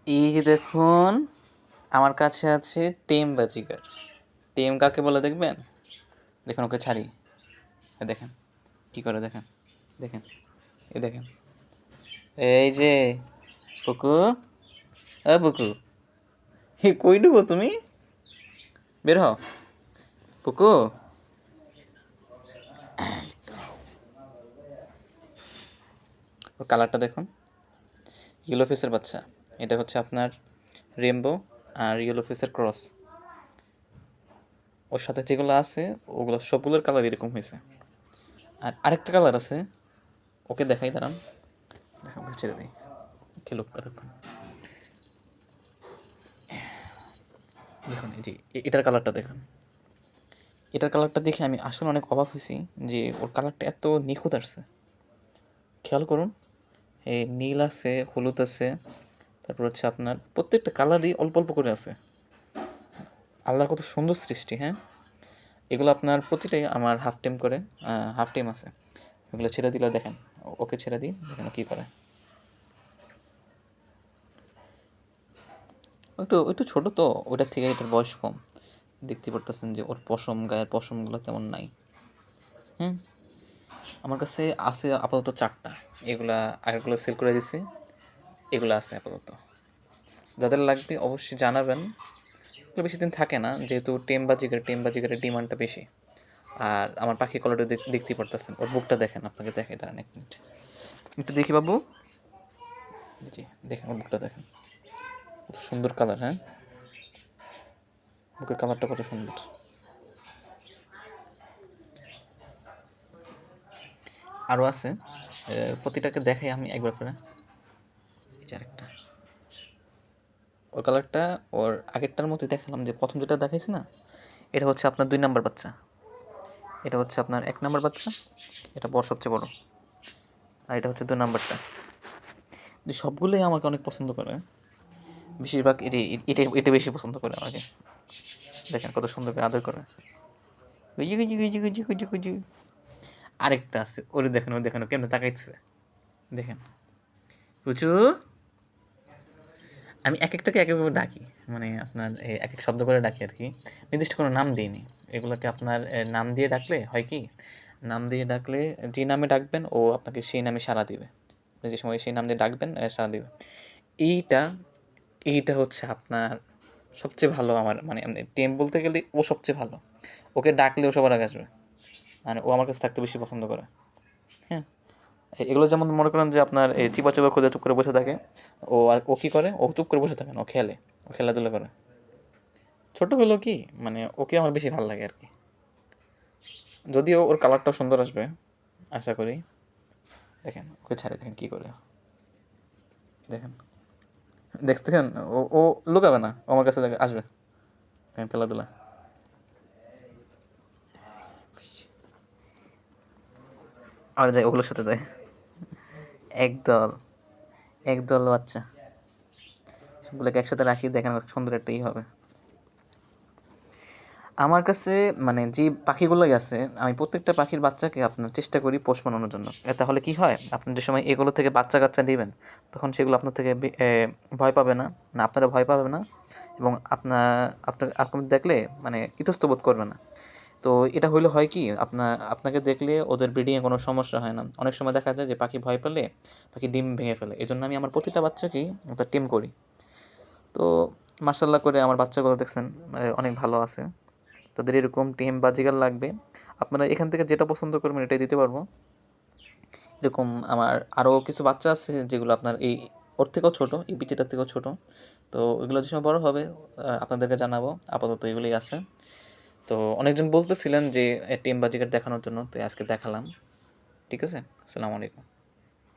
এই যে দেখুন, আমার কাছে আছে টেম বাজিগার। টেম কাকে বলে দেখবেন? দেখুন ওকে ছাড়ি, দেখেন কী করে, দেখেন দেখেন, এই দেখেন, এই যে পুকু, পুকু, কই ডুবো তুমি, বের হও পুকু। ওর কালারটা দেখুন, ইয়েলো ফেসের বাচ্চা। এটা হচ্ছে আপনার রেনবো আর ইয়েলো ফেসের ক্রস। ওর সাথে যেগুলো আছে ওগুলো সবগুলোর কালার এরকম হয়েছে। আর আরেকটা কালার আছে, ওকে দেখাই, দাঁড়ান, দেখা ছেড়ে দিই, খেলুক এতক্ষণ। দেখুন এই যে এটার কালারটা দেখুন, এটার কালারটা দেখে আমি আসলে অনেক অবাক হয়েছি যে ওর কালারটা এত নিখুঁত আসছে। খেয়াল করুন, এই নীল আছে, হলুদ আছে, তারপর হচ্ছে আপনার প্রত্যেকটা কালারই অল্প অল্প করে আছে। আল্লাহর কত সুন্দর সৃষ্টি, হ্যাঁ। এগুলো আপনার প্রতিটাই আমার হাফ টাইম করে, হাফ টাইম আছে। এগুলো ছেড়ে দিলে দেখেন, ওকে ছেড়ে দিই, দেখেন কী করে। একটু একটু ছোটো তো, ওইটার থেকে এটার বয়স কম। দেখতে পারতেছেন যে ওর পশম, গায়ের পশমগুলো কেমন নাই। হুম, আমার কাছে আছে আপাতত 4টা। এগুলা আগেরগুলো সেল করে দিছি, এগুলো আছে আপাতত। যাদের লাগবে অবশ্যই জানাবেন। এগুলো বেশি দিন থাকে না, যেহেতু টেম বাজিগারের ডিমান্ডটা বেশি। আর আমার পাখি কলারটা দেখতেই পারতেছেন, ওর বুকটা দেখেন, আপনাকে দেখাই, দাঁড়ান 1 মিনিট, একটু দেখি বাবু। জি দেখেন, ওর বুকটা দেখেন, কত সুন্দর কালার, হ্যাঁ, বুকের কালারটা কত সুন্দর। আরও আছে, প্রতিটাকে দেখাই আমি একবার করে। এই যে আরেকটা, ওর কালারটা ওর আগেরটার মতোই দেখালাম, যে প্রথম যেটা দেখাইছি না, এটা হচ্ছে আপনার 2 নাম্বার বাচ্চা, এটা হচ্ছে আপনার 1 নাম্বার বাচ্চা, এটা সবচেয়ে বড়, আর এটা হচ্ছে 2 নাম্বারটা। সবগুলোই আমাকে অনেক পছন্দ করে, বেশিরভাগ এটা এটা বেশি পছন্দ করে আমাকে। দেখেন কত সুন্দর করে আদর করে, গুজি গুজি গুজি গুজি গুজি গুজি। আরেকটা আছে, ওরে দেখেন, ওই দেখেন কেমন তাকাইতেছে, দেখেন পুচু। আমি এক একটাকে এক একভাবে ডাকি, মানে আপনার এক এক শব্দ করে ডাকি আর কি, নির্দিষ্ট কোনো নাম দিইনি। এগুলোকে আপনার নাম দিয়ে ডাকলে হয় কি, নাম দিয়ে ডাকলে যে নামে ডাকবেন ও আপনাকে সেই নামে সাড়া দিবে। আপনি যে সময় সেই নাম দিয়ে ডাকবেন সাড়া দিবে। এইটা এইটা হচ্ছে আপনার সবচেয়ে ভালো আমার, মানে টেম বলতে গেলে ও সবচেয়ে ভালো। ওকে ডাকলে ও সবার আগে আসবে, মানে ও আমার কাছে থাকতে বেশি পছন্দ করে। হ্যাঁ, এগুলো যেমন মনে করেন যে আপনার এই চিপা চাপা খুঁজে চুপ করে বসে থাকে, ও কী করে, ও চুপ করে বসে থাকে না, ও খেলে, ও খেলাধুলা করে। ছোটো হলো কি, মানে ওকে আমার বেশি ভালো লাগে আর কি। যদিও ওর কালারটাও সুন্দর আসবে আশা করি। দেখেন ওকে ছাড়ে, দেখেন কী করে, দেখেন, দেখতেছেন, ও ও লুকাবে না, ও আমার কাছে আসবে, দেখেন খেলাধুলা। আর যাই, ওগুলোর সাথে যায়, একদল একদল বাচ্চা, সবগুলোকে একসাথে রাখি, দেখেন সুন্দর একটাই হবে। আমার কাছে মানে যে পাখিগুলোই আছে, আমি প্রত্যেকটা পাখির বাচ্চাকে আপনার চেষ্টা করি পোষ মানানোর জন্য। তাহলে কি হয়, আপনি যে সময় এগুলো থেকে বাচ্চা কাচ্চা নেবেন, তখন সেগুলো আপনার থেকে ভয় পাবে না, না আপনারা ভয় পাবে না, এবং আপনার দেখলে মানে ইতস্তত বোধ করবে না। তো এটা হইলে হয় কি, আপনাকে দেখলে ওদের ব্রিডিংয়ে কোনো সমস্যা হয় না। অনেক সময় দেখা যায় যে পাখি ভয় পেলে পাখি ডিম ভেঙে ফেলে, এই জন্য আমি আমার প্রতিটা বাচ্চাকেই একটা টিম করি। তো মার্শাল্লাহ করে আমার বাচ্চাগুলো দেখছেন অনেক ভালো আছে। তাদের এরকম টেম বাজিগার লাগবে, আপনারা এখান থেকে যেটা পছন্দ করবেন এটাই দিতে পারবো। এরকম আমার আরও কিছু বাচ্চা আছে যেগুলো আপনার এই ওর থেকেও ছোটো, এই পিচিটার থেকেও ছোটো। তো এগুলো যে সময় বড়ো হবে আপনাদেরকে জানাবো। আপাতত এগুলোই আছে। তো অনেকজন বলতেছিলেন যে টেম বাজিগার দেখানোর জন্য, তো আজকে দেখালাম। ঠিক আছে, আসসালামু আলাইকুম।